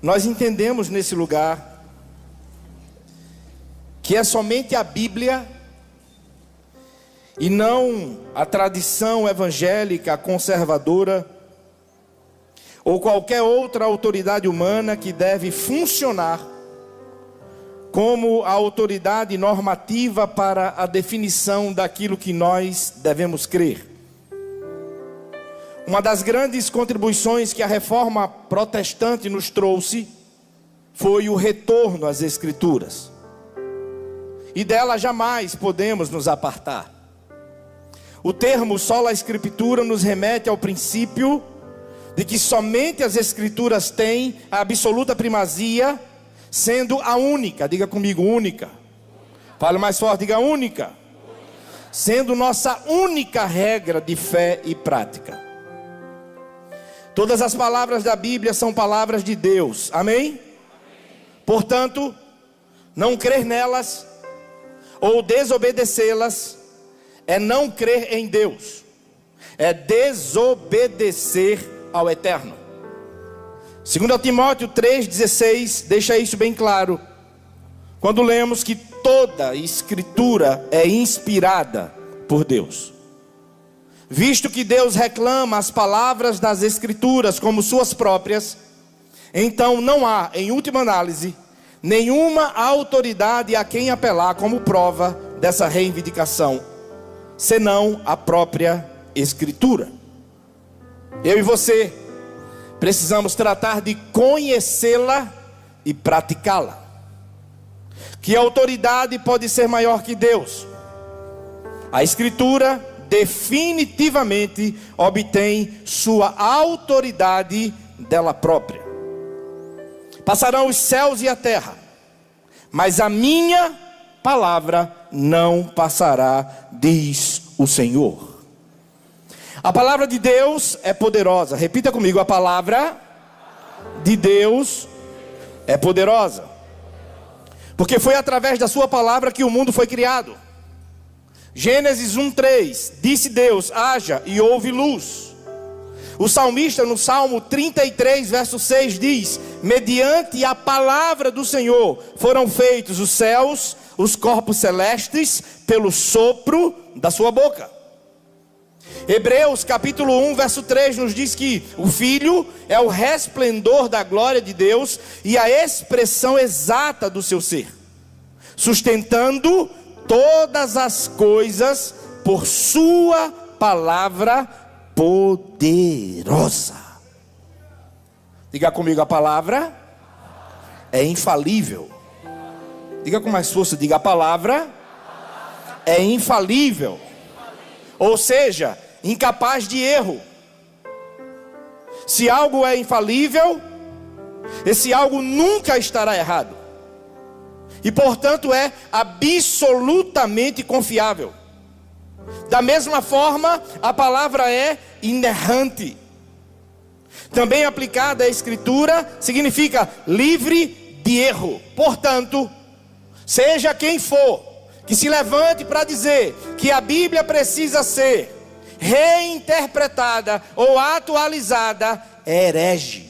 nós entendemos nesse lugar que é somente a Bíblia e não a tradição evangélica conservadora ou qualquer outra autoridade humana que deve funcionar como a autoridade normativa para a definição daquilo que nós devemos crer. Uma das grandes contribuições que a reforma protestante nos trouxe foi o retorno às Escrituras. E dela jamais podemos nos apartar. O termo sola Escritura nos remete ao princípio de que somente as Escrituras têm a absoluta primazia, sendo a única, diga comigo, única. Fale mais forte, diga única. Sendo nossa única regra de fé e prática. Todas as palavras da Bíblia são palavras de Deus, amém? Portanto, não crer nelas ou desobedecê-las é não crer em Deus, é desobedecer ao Eterno. 2 Timóteo 3,16 deixa isso bem claro, quando lemos que toda Escritura é inspirada por Deus. Visto que Deus reclama as palavras das Escrituras como suas próprias, então não há, em última análise, nenhuma autoridade a quem apelar como prova dessa reivindicação, senão a própria Escritura. Eu e você precisamos tratar de conhecê-la e praticá-la. Que autoridade pode ser maior que Deus? A Escritura definitivamente obtém sua autoridade dela própria. Passarão os céus e a terra, mas a minha palavra não passará, diz o Senhor. A palavra de Deus é poderosa. Repita comigo, a palavra de Deus é poderosa. Porque foi através da sua palavra que o mundo foi criado. Gênesis 1:3, disse Deus, haja e houve luz. O salmista no Salmo 33, verso 6 diz, mediante a palavra do Senhor foram feitos os céus, os corpos celestes, pelo sopro da sua boca. Hebreus capítulo 1, verso 3 nos diz que o Filho é o resplendor da glória de Deus e a expressão exata do seu ser, sustentando todas as coisas por sua palavra poderosa. Diga comigo, a palavra é infalível. Diga com mais força, diga, a palavra é infalível. Ou seja, incapaz de erro. Se algo é infalível, esse algo nunca estará errado. E portanto é absolutamente confiável. Da mesma forma, a palavra é inerrante. Também aplicada à Escritura, significa livre de erro. Portanto, seja quem for que se levante para dizer que a Bíblia precisa ser reinterpretada ou atualizada, é herege.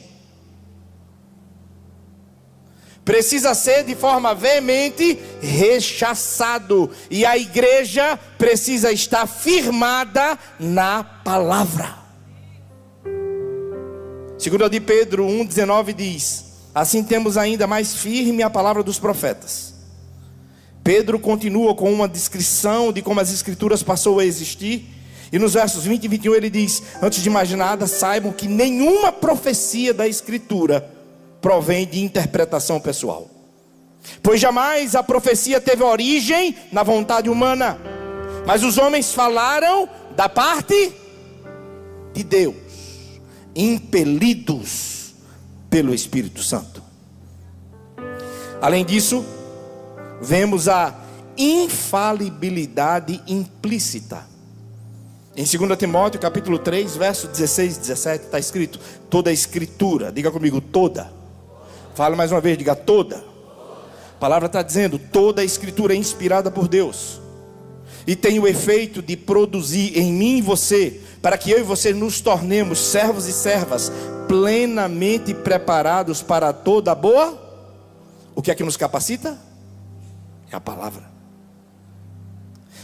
Precisa ser de forma veemente rechaçado. E a igreja precisa estar firmada na palavra. 2 de Pedro 1,19 diz, assim temos ainda mais firme a palavra dos profetas. Pedro continua com uma descrição de como as Escrituras passou a existir. E nos versos 20 e 21 ele diz, antes de mais nada, saibam que nenhuma profecia da Escritura provém de interpretação pessoal. Pois jamais a profecia teve origem na vontade humana, mas os homens falaram da parte de Deus, impelidos pelo Espírito Santo. Além disso, vemos a infalibilidade implícita. Em 2 Timóteo capítulo 3, verso 16 e 17 está escrito, toda a Escritura, diga comigo, toda. Fala mais uma vez, diga toda. A palavra está dizendo, toda a Escritura é inspirada por Deus e tem o efeito de produzir em mim e você, para que eu e você nos tornemos servos e servas plenamente preparados para toda boa. O que é que nos capacita? É a palavra.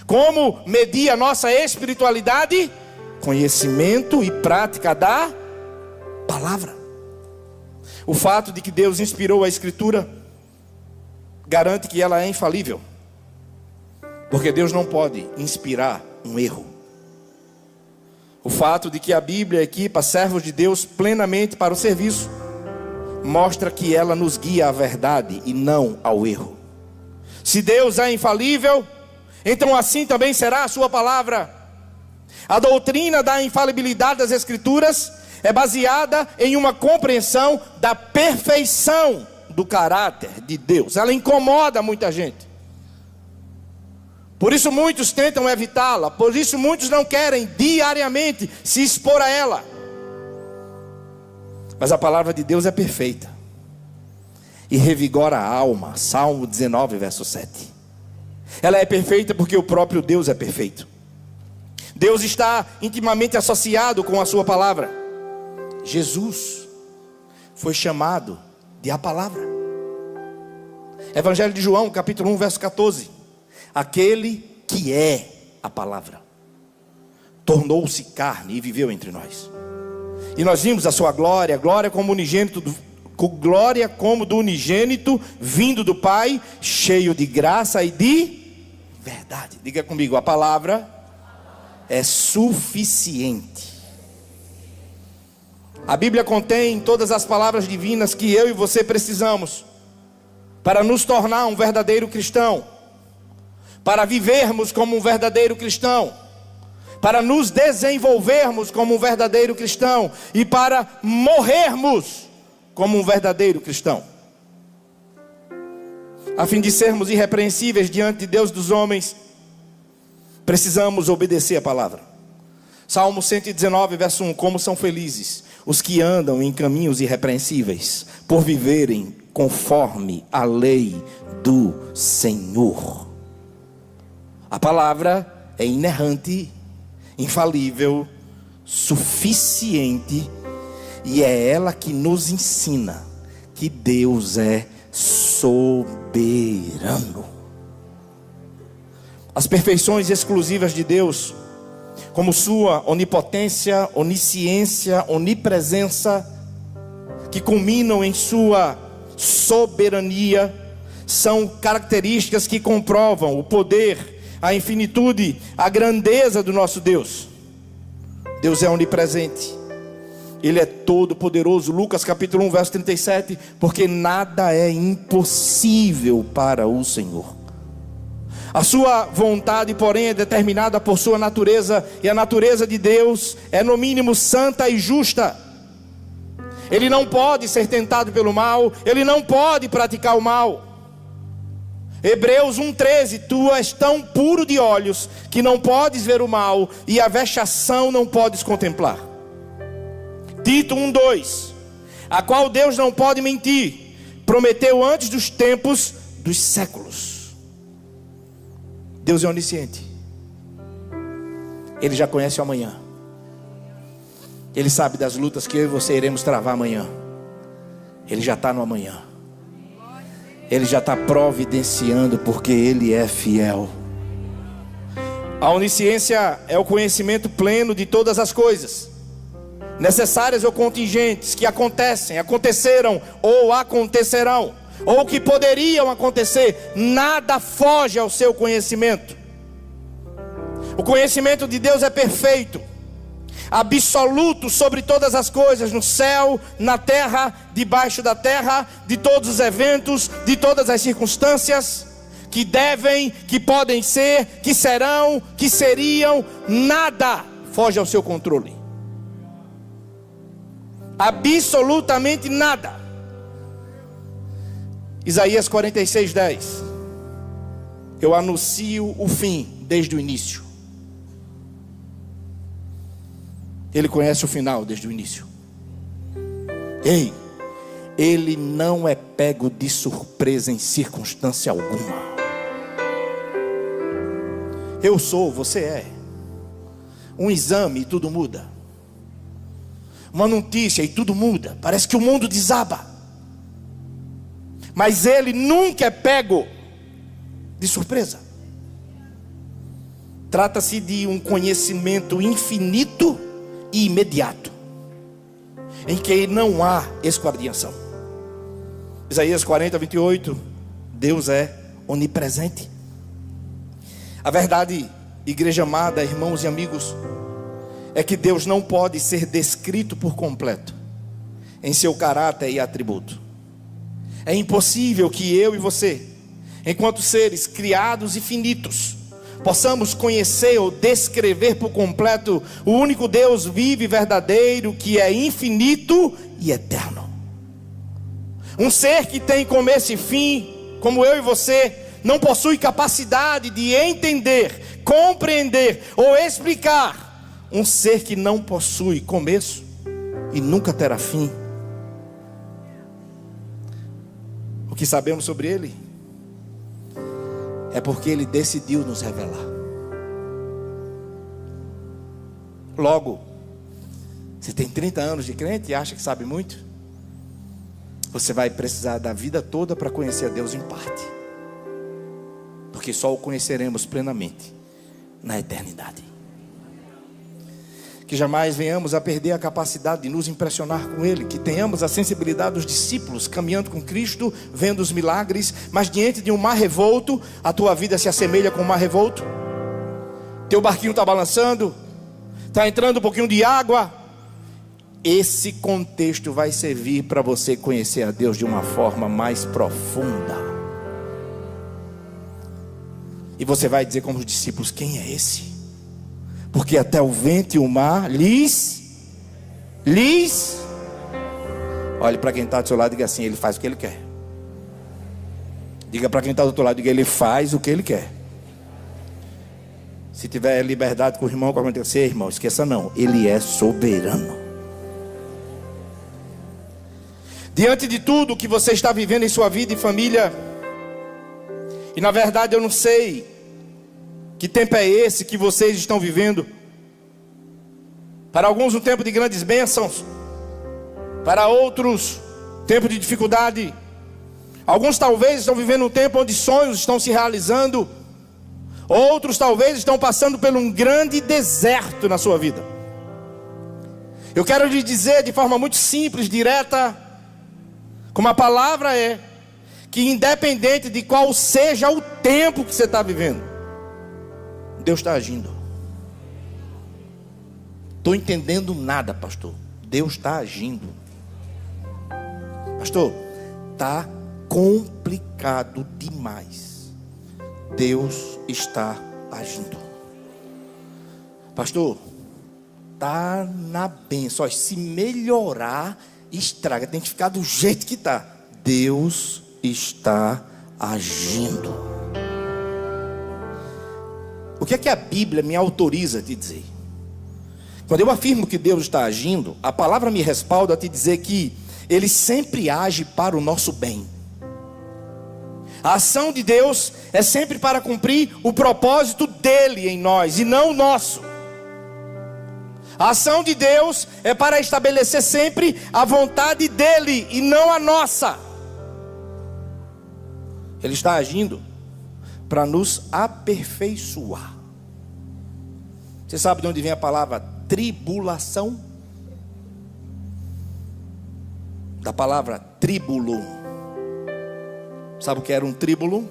Como medir a nossa espiritualidade? Conhecimento e prática da palavra. O fato de que Deus inspirou a Escritura garante que ela é infalível, porque Deus não pode inspirar um erro. O fato de que a Bíblia equipa servos de Deus plenamente para o serviço mostra que ela nos guia à verdade e não ao erro. Se Deus é infalível, então assim também será a sua palavra. A doutrina da infalibilidade das Escrituras é baseada em uma compreensão da perfeição do caráter de Deus. Ela incomoda muita gente. Por isso muitos tentam evitá-la. Por isso muitos não querem diariamente se expor a ela. Mas a palavra de Deus é perfeita e revigora a alma. Salmo 19, verso 7. Ela é perfeita porque o próprio Deus é perfeito. Deus está intimamente associado com a sua palavra. Jesus foi chamado de a palavra. Evangelho de João, capítulo 1, verso 14. Aquele que é a palavra tornou-se carne e viveu entre nós. E nós vimos a sua glória, glória como do unigênito vindo do Pai, cheio de graça e de verdade. Diga comigo, a palavra é suficiente. A Bíblia contém todas as palavras divinas que eu e você precisamos para nos tornar um verdadeiro cristão, para vivermos como um verdadeiro cristão, para nos desenvolvermos como um verdadeiro cristão e para morrermos como um verdadeiro cristão. A fim de sermos irrepreensíveis diante de Deus dos homens, precisamos obedecer a palavra. Salmo 119, verso 1. Como são felizes os que andam em caminhos irrepreensíveis, por viverem conforme a lei do Senhor. A palavra é inerrante, infalível, suficiente, e é ela que nos ensina que Deus é soberano. As perfeições exclusivas de Deus, como sua onipotência, onisciência, onipresença, que culminam em sua soberania, são características que comprovam o poder, a infinitude, a grandeza do nosso Deus. Deus é onipresente, Ele é todo poderoso. Lucas capítulo 1, verso 37. Porque nada é impossível para o Senhor. A sua vontade, porém, é determinada por sua natureza, e a natureza de Deus é no mínimo santa e justa. Ele não pode ser tentado pelo mal, Ele não pode praticar o mal. Hebreus 1,13. Tu és tão puro de olhos que não podes ver o mal, e a vexação não podes contemplar. Tito 1,2. A qual Deus não pode mentir, prometeu antes dos tempos dos séculos. Deus é onisciente. Ele já conhece o amanhã. Ele sabe das lutas que eu e você iremos travar amanhã. Ele já está no amanhã. Ele já está providenciando, porque Ele é fiel. A onisciência é o conhecimento pleno de todas as coisas, necessárias ou contingentes, que acontecem, aconteceram ou acontecerão, ou que poderiam acontecer. Nada foge ao seu conhecimento. O conhecimento de Deus é perfeito, absoluto sobre todas as coisas, no céu, na terra, debaixo da terra, de todos os eventos, de todas as circunstâncias, que devem, que podem ser, que serão, que seriam. Nada foge ao seu controle. Absolutamente nada. Isaías 46:10. Eu anuncio o fim desde o início. Ele conhece o final desde o início. Ei, Ele não é pego de surpresa em circunstância alguma. Eu sou, você é. Um exame e tudo muda. uma notícia e tudo muda. Parece que o mundo desaba. Mas Ele nunca é pego de surpresa. Trata-se de um conhecimento infinito e imediato, em que não há esquadrinhação. Isaías 40, 28, Deus é onipresente. A verdade, igreja amada, irmãos e amigos, é que Deus não pode ser descrito por completo em seu caráter e atributo. É impossível que eu e você, enquanto seres criados e finitos, possamos conhecer ou descrever por completo o único Deus vivo e verdadeiro, que é infinito e eterno. Um ser que tem começo e fim, como eu e você, não possui capacidade de entender, compreender ou explicar. Um ser que não possui começo e nunca terá fim. O que sabemos sobre Ele é porque Ele decidiu nos revelar. Logo, você tem 30 anos de crente e acha que sabe muito? Você vai precisar da vida toda para conhecer a Deus em parte, porque só o conheceremos plenamente na eternidade. Que jamais venhamos a perder a capacidade de nos impressionar com Ele, que tenhamos a sensibilidade dos discípulos caminhando com Cristo, vendo os milagres, mas diante de um mar revolto, a tua vida se assemelha com um mar revolto. Teu barquinho está balançando, está entrando um pouquinho de água. Esse contexto vai servir para você conhecer a Deus de uma forma mais profunda. E você vai dizer como os discípulos: quem é esse? Porque até o vento e o mar lhes. Olhe para quem está do seu lado e diga assim: Ele faz o que Ele quer. Diga para quem está do outro lado, diga: Ele faz o que Ele quer. Se tiver liberdade com o irmão, com você, irmão, esqueça não, Ele é soberano. Diante de tudo que você está vivendo em sua vida e família, e na verdade eu não sei que tempo é esse que vocês estão vivendo. Para alguns um tempo de grandes bênçãos, para outros tempo de dificuldade. Alguns talvez estão vivendo um tempo onde sonhos estão se realizando. Outros talvez estão passando por um grande deserto na sua vida. Eu quero lhe dizer de forma muito simples, direta, como a palavra é, que independente de qual seja o tempo que você está vivendo, Deus está agindo. Estou entendendo nada, pastor. Deus está agindo. Pastor, está complicado demais. Deus está agindo. Pastor, está na bênção. Se melhorar, estraga. Tem que ficar do jeito que está. Deus está agindo. O que é que a Bíblia me autoriza a te dizer? Quando eu afirmo que Deus está agindo, a palavra me respalda a te dizer que Ele sempre age para o nosso bem. A ação de Deus é sempre para cumprir o propósito dEle em nós e não o nosso. A ação de Deus é para estabelecer sempre a vontade dEle e não a nossa. Ele está agindo para nos aperfeiçoar. Você sabe de onde vem a palavra tribulação? Da palavra tríbulo. Sabe o que era um tríbulo?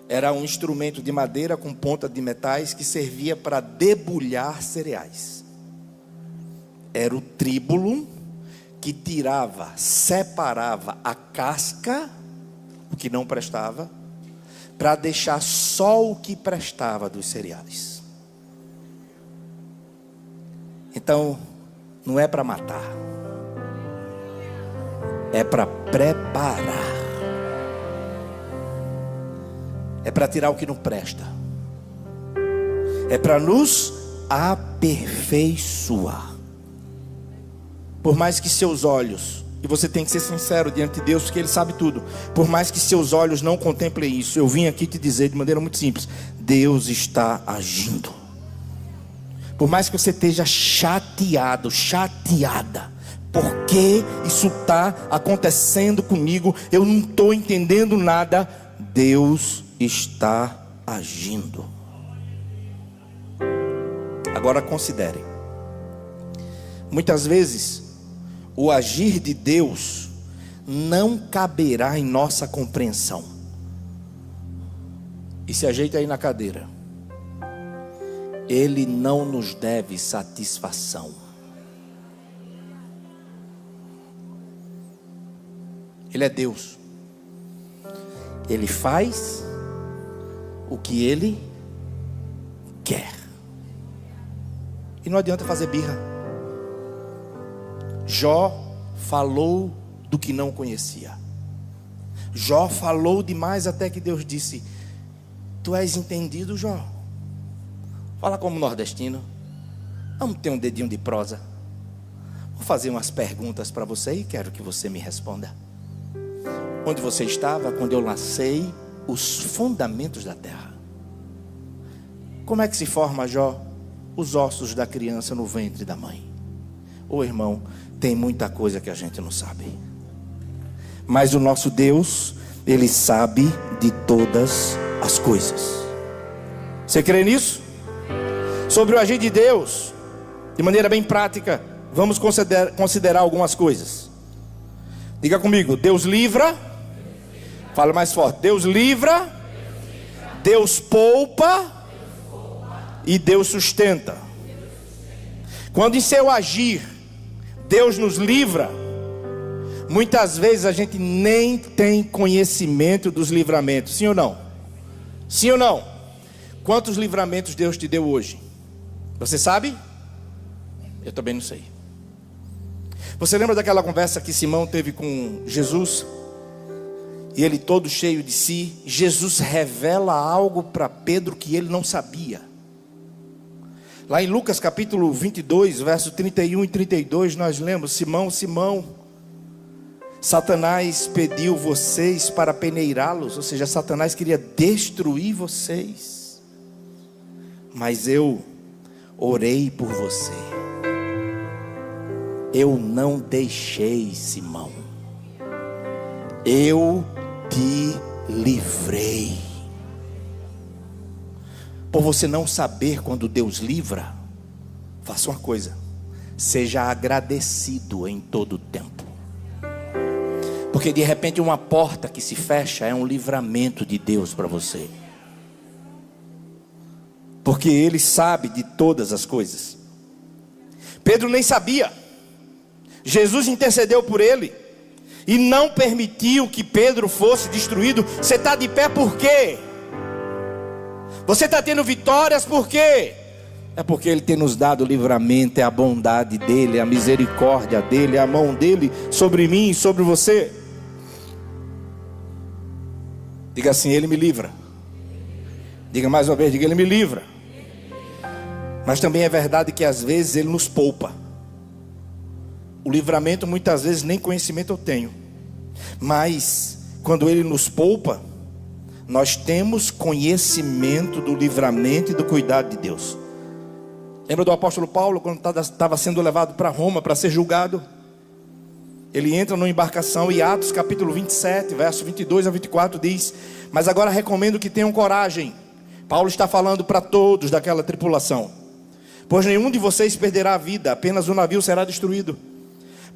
Era um instrumento de madeira com ponta de metais que servia para debulhar cereais. Era o tríbulo que tirava, separava a casca, o que não prestava, para deixar só o que prestava dos cereais. Então, não é para matar, é para preparar, é para tirar o que não presta, é para nos aperfeiçoar. Por mais que seus olhos, e você tem que ser sincero diante de Deus, porque Ele sabe tudo, por mais que seus olhos não contemplem isso, eu vim aqui te dizer de maneira muito simples: Deus está agindo. Por mais que você esteja chateado, chateada, por que isso está acontecendo comigo? Eu não estou entendendo nada. Deus está agindo. Agora considere. Muitas vezes o agir de Deus não caberá em nossa compreensão. E se ajeita aí na cadeira. Ele não nos deve satisfação. Ele é Deus. Ele faz o que Ele quer. E não adianta fazer birra. Jó falou do que não conhecia. Jó falou demais até que Deus disse: tu és entendido, Jó? Fala como nordestino. Vamos ter um dedinho de prosa. Vou fazer umas perguntas para você e quero que você me responda. Onde você estava quando eu lancei os fundamentos da terra? Como é que se forma, Jó, os ossos da criança no ventre da mãe? Ô irmão, tem muita coisa que a gente não sabe. Mas o nosso Deus, Ele sabe de todas as coisas. Você crê nisso? Sobre o agir de Deus, de maneira bem prática, vamos considerar algumas coisas. Diga comigo: Deus livra. Fala mais forte: Deus livra, Deus poupa e Deus sustenta. Quando em seu agir Deus nos livra, muitas vezes a gente nem tem conhecimento dos livramentos. Sim ou não? Sim ou não? Quantos livramentos Deus te deu hoje? Você sabe? Eu também não sei. Você lembra daquela conversa que Simão teve com Jesus? E ele todo cheio de si, Jesus revela algo para Pedro que ele não sabia. Lá em Lucas capítulo 22, verso 31 e 32, nós lemos: Simão, Simão, Satanás pediu vocês para peneirá-los. Ou seja, Satanás queria destruir vocês. Mas eu orei por você. Eu não deixei, Simão. Eu te livrei. Por você não saber quando Deus livra, faça uma coisa: seja agradecido em todo o tempo. Porque de repente uma porta que se fecha é um livramento de Deus para você. Porque Ele sabe de todas as coisas. Pedro nem sabia. Jesus intercedeu por ele e não permitiu que Pedro fosse destruído. Você está de pé por quê? Você está tendo vitórias por quê? É porque Ele tem nos dado livramento. É a bondade dEle, a misericórdia dEle, a mão dEle sobre mim e sobre você. Diga assim: Ele me livra. Diga mais uma vez: diga, Ele me livra. Mas também é verdade que às vezes Ele nos poupa. O livramento muitas vezes nem conhecimento eu tenho. Mas quando Ele nos poupa, nós temos conhecimento do livramento e do cuidado de Deus. Lembra do apóstolo Paulo quando estava sendo levado para Roma para ser julgado? Ele entra numa embarcação e Atos capítulo 27, verso 22 a 24 diz: mas agora recomendo que tenham coragem. Paulo está falando para todos daquela tripulação: pois nenhum de vocês perderá a vida, apenas o navio será destruído.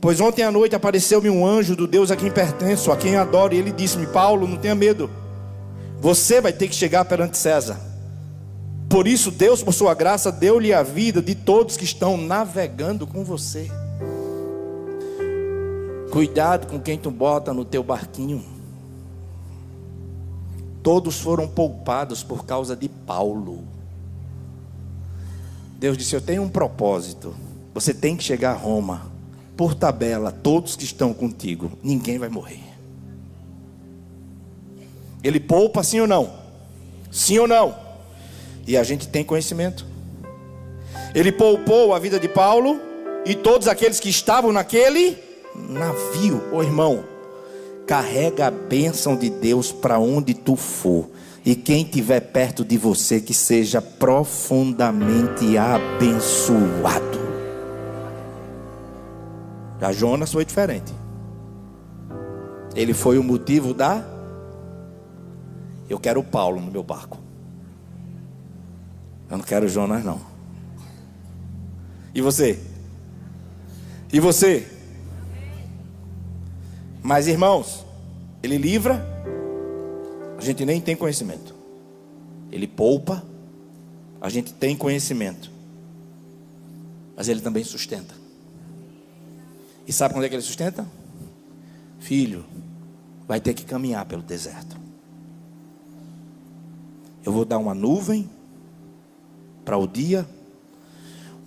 Pois ontem à noite apareceu-me um anjo do Deus a quem pertenço, a quem adoro, e ele disse-me: Paulo, não tenha medo, você vai ter que chegar perante César. Por isso Deus, por sua graça, deu-lhe a vida de todos que estão navegando com você. Cuidado com quem tu bota no teu barquinho. Todos foram poupados por causa de Paulo. Deus disse: eu tenho um propósito. Você tem que chegar a Roma. Por tabela, todos que estão contigo, ninguém vai morrer. Ele poupa, sim ou não? Sim ou não? E a gente tem conhecimento. Ele poupou a vida de Paulo e todos aqueles que estavam naquele navio. Ô irmão, carrega a bênção de Deus para onde tu for. E quem estiver perto de você, que seja profundamente abençoado. Já Jonas foi diferente. Ele foi o motivo da... Eu quero o Paulo no meu barco. Eu não quero Jonas, não. E você? E você? Mas, irmãos, ele livra, a gente nem tem conhecimento. Ele poupa, a gente tem conhecimento. Mas ele também sustenta. E sabe quando é que ele sustenta? Filho, vai ter que caminhar pelo deserto. Eu vou dar uma nuvem para o dia,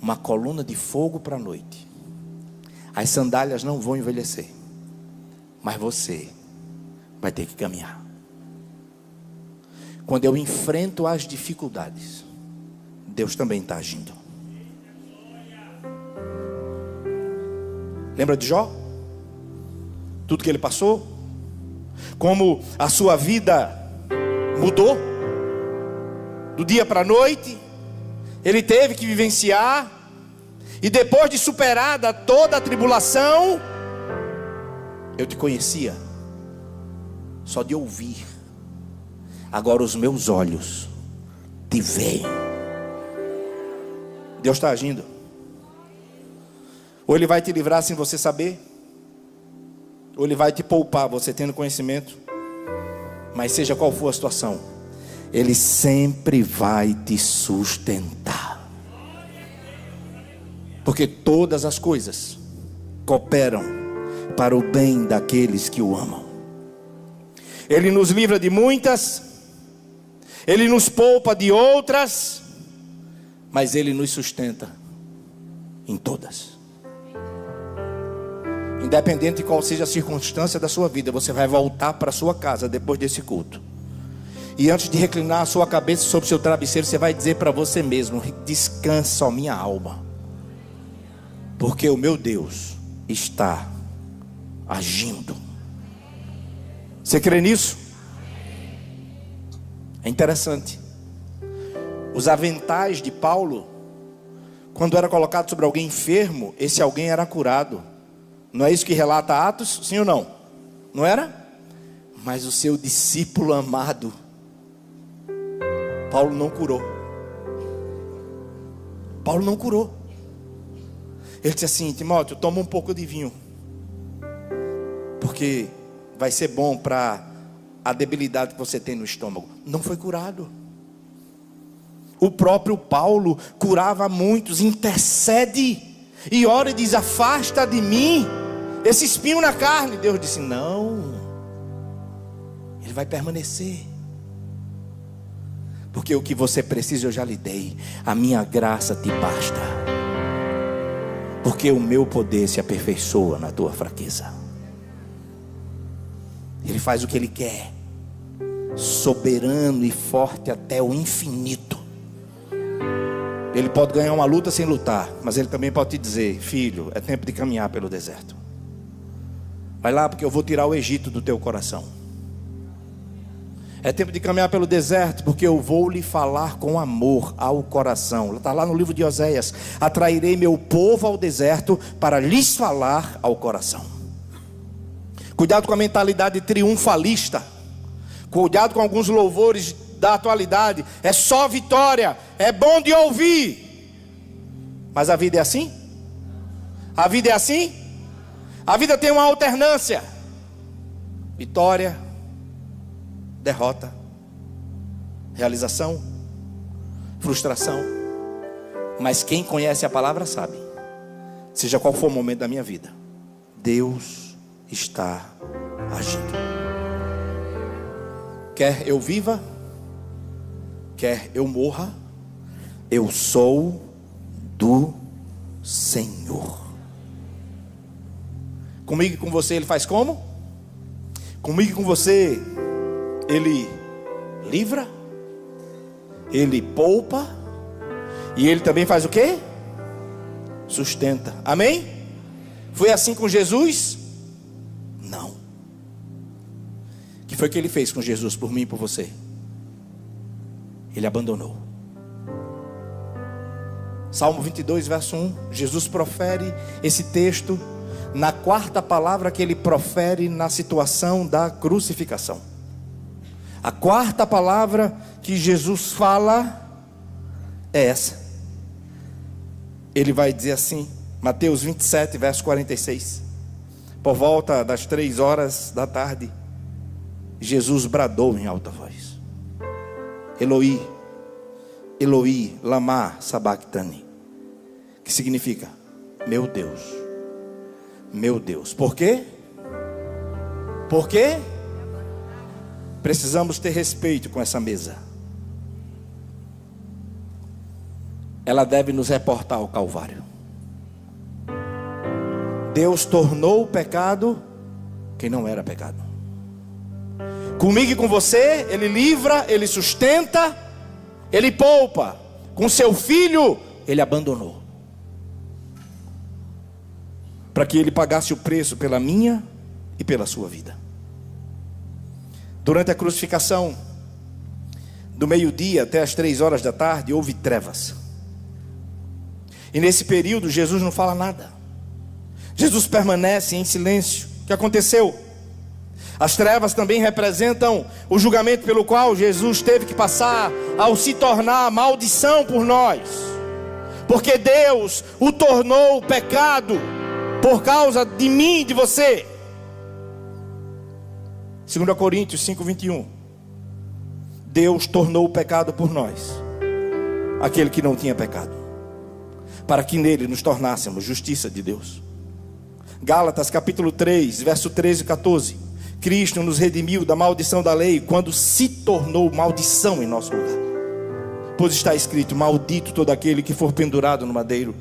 uma coluna de fogo para a noite. As sandálias não vão envelhecer, mas você vai ter que caminhar. Quando eu enfrento as dificuldades, Deus também está agindo. Lembra de Jó? Tudo que ele passou, como a sua vida mudou do dia para a noite. Ele teve que vivenciar, e depois de superada toda a tribulação, eu te conhecia só de ouvir, agora os meus olhos te veem. Deus está agindo. Ou Ele vai te livrar sem você saber, ou Ele vai te poupar você tendo conhecimento. Mas seja qual for a situação, Ele sempre vai te sustentar. Porque todas as coisas cooperam para o bem daqueles que o amam. Ele nos livra de muitas, Ele nos poupa de outras, mas Ele nos sustenta em todas. Independente de qual seja a circunstância da sua vida, você vai voltar para a sua casa depois desse culto. E antes de reclinar a sua cabeça sobre o seu travesseiro, você vai dizer para você mesmo: descansa, ó minha alma, porque o meu Deus está agindo. Você crê nisso? É interessante. Os aventais de Paulo, quando era colocado sobre alguém enfermo, esse alguém era curado. Não é isso que relata Atos? Sim ou não? Não era? Mas o seu discípulo amado, Paulo não curou. Paulo não curou. Ele disse assim: Timóteo, toma um pouco de vinho, porque vai ser bom para a debilidade que você tem no estômago. Não foi curado. O próprio Paulo curava muitos, intercede e ora e diz: afasta de mim esse espinho na carne. Deus disse: não, ele vai permanecer, porque o que você precisa eu já lhe dei. A minha graça te basta, porque o meu poder se aperfeiçoa na tua fraqueza. Ele faz o que Ele quer, soberano e forte até o infinito. Ele pode ganhar uma luta sem lutar, mas Ele também pode te dizer: filho, é tempo de caminhar pelo deserto. Vai lá, porque eu vou tirar o Egito do teu coração. É tempo de caminhar pelo deserto, porque eu vou lhe falar com amor ao coração. Está lá no livro de Oséias: atrairei meu povo ao deserto para lhes falar ao coração. Cuidado com a mentalidade triunfalista. Cuidado com alguns louvores da atualidade. É só vitória, é bom de ouvir. Mas a vida é assim? A vida é assim? A vida tem uma alternância: vitória, derrota, realização, frustração. Mas quem conhece a palavra sabe, seja qual for o momento da minha vida, Deus está agindo. Quer eu viva, quer eu morra, eu sou do Senhor. Comigo e com você Ele faz como? Comigo e com você Ele livra, Ele poupa, e Ele também faz o quê? Sustenta. Amém? Foi assim com Jesus? Não. O que foi que Ele fez com Jesus por mim e por você? ele abandonou. Salmo 22, verso 1, Jesus profere esse texto na quarta palavra que ele profere na situação da crucificação. A quarta palavra que Jesus fala é essa. Ele vai dizer assim, Mateus 27, verso 46. Por volta das 3 horas da tarde, Jesus bradou em alta voz: Eloi, Eloi, lama sabachthani, que significa: meu Deus, meu Deus. Por quê? Por quê? Precisamos ter respeito com essa mesa. Ela deve nos reportar ao Calvário. Deus tornou o pecado quem não era pecado. Comigo e com você, Ele livra, Ele sustenta, Ele poupa. Com seu filho, Ele abandonou, para que Ele pagasse o preço pela minha e pela sua vida. Durante a crucificação, do meio-dia até as 3 horas da tarde, houve trevas. E nesse período, Jesus não fala nada. Jesus permanece em silêncio. O que aconteceu? As trevas também representam o julgamento pelo qual Jesus teve que passar ao se tornar maldição por nós. Porque Deus o tornou pecado por causa de mim e de você. 2 Coríntios 5:21. Deus tornou o pecado por nós, aquele que não tinha pecado, para que nele nos tornássemos justiça de Deus. Gálatas capítulo 3, verso 13 e 14. Cristo nos redimiu da maldição da lei, quando se tornou maldição em nosso lugar. Pois está escrito: maldito todo aquele que for pendurado no madeiro.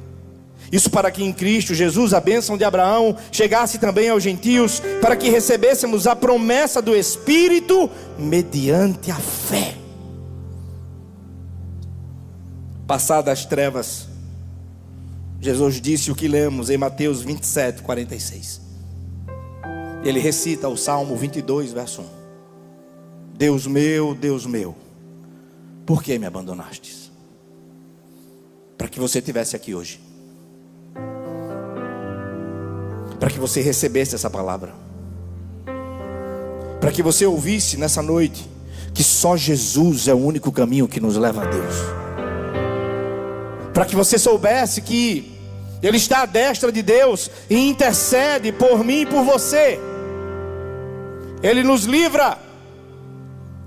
Isso para que em Cristo Jesus a bênção de Abraão chegasse também aos gentios, para que recebêssemos a promessa do Espírito mediante a fé. Passadas as trevas, Jesus disse o que lemos em Mateus 27, 46. Ele recita o Salmo 22, verso 1. Deus meu, por que me abandonastes? Para que você estivesse aqui hoje, para que você recebesse essa palavra, para que você ouvisse nessa noite que só Jesus é o único caminho que nos leva a Deus, para que você soubesse que Ele está à destra de Deus e intercede por mim e por você. Ele nos livra,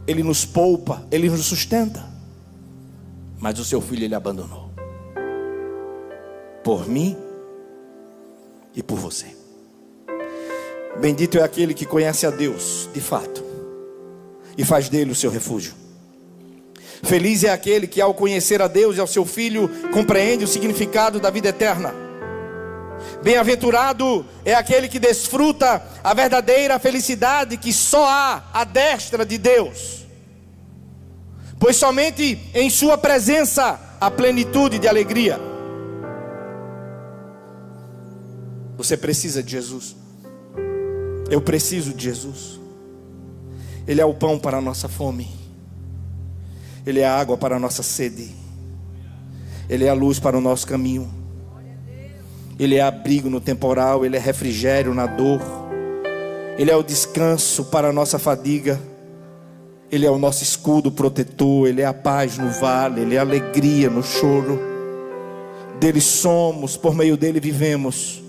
Ele nos poupa, Ele nos sustenta. Mas o seu filho Ele abandonou, por mim e por você. Bendito é aquele que conhece a Deus de fato e faz dele o seu refúgio. Feliz é aquele que, ao conhecer a Deus e ao seu Filho, compreende o significado da vida eterna. Bem-aventurado é aquele que desfruta a verdadeira felicidade que só há à destra de Deus, pois somente em sua presença há plenitude de alegria. Você precisa de Jesus. Eu preciso de Jesus. Ele é o pão para a nossa fome, Ele é a água para a nossa sede, Ele é a luz para o nosso caminho, Ele é abrigo no temporal, Ele é refrigério na dor, Ele é o descanso para a nossa fadiga, Ele é o nosso escudo protetor, Ele é a paz no vale, Ele é a alegria no choro. Dele somos, por meio dele vivemos,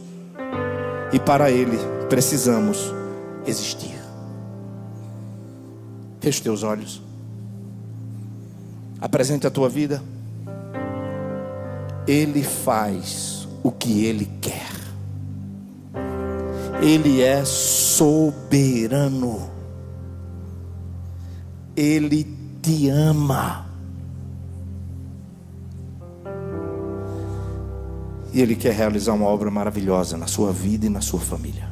e para Ele precisamos existir. Feche os teus olhos. Apresente a tua vida. Ele faz o que Ele quer. Ele é soberano. Ele te ama. E Ele quer realizar uma obra maravilhosa na sua vida e na sua família.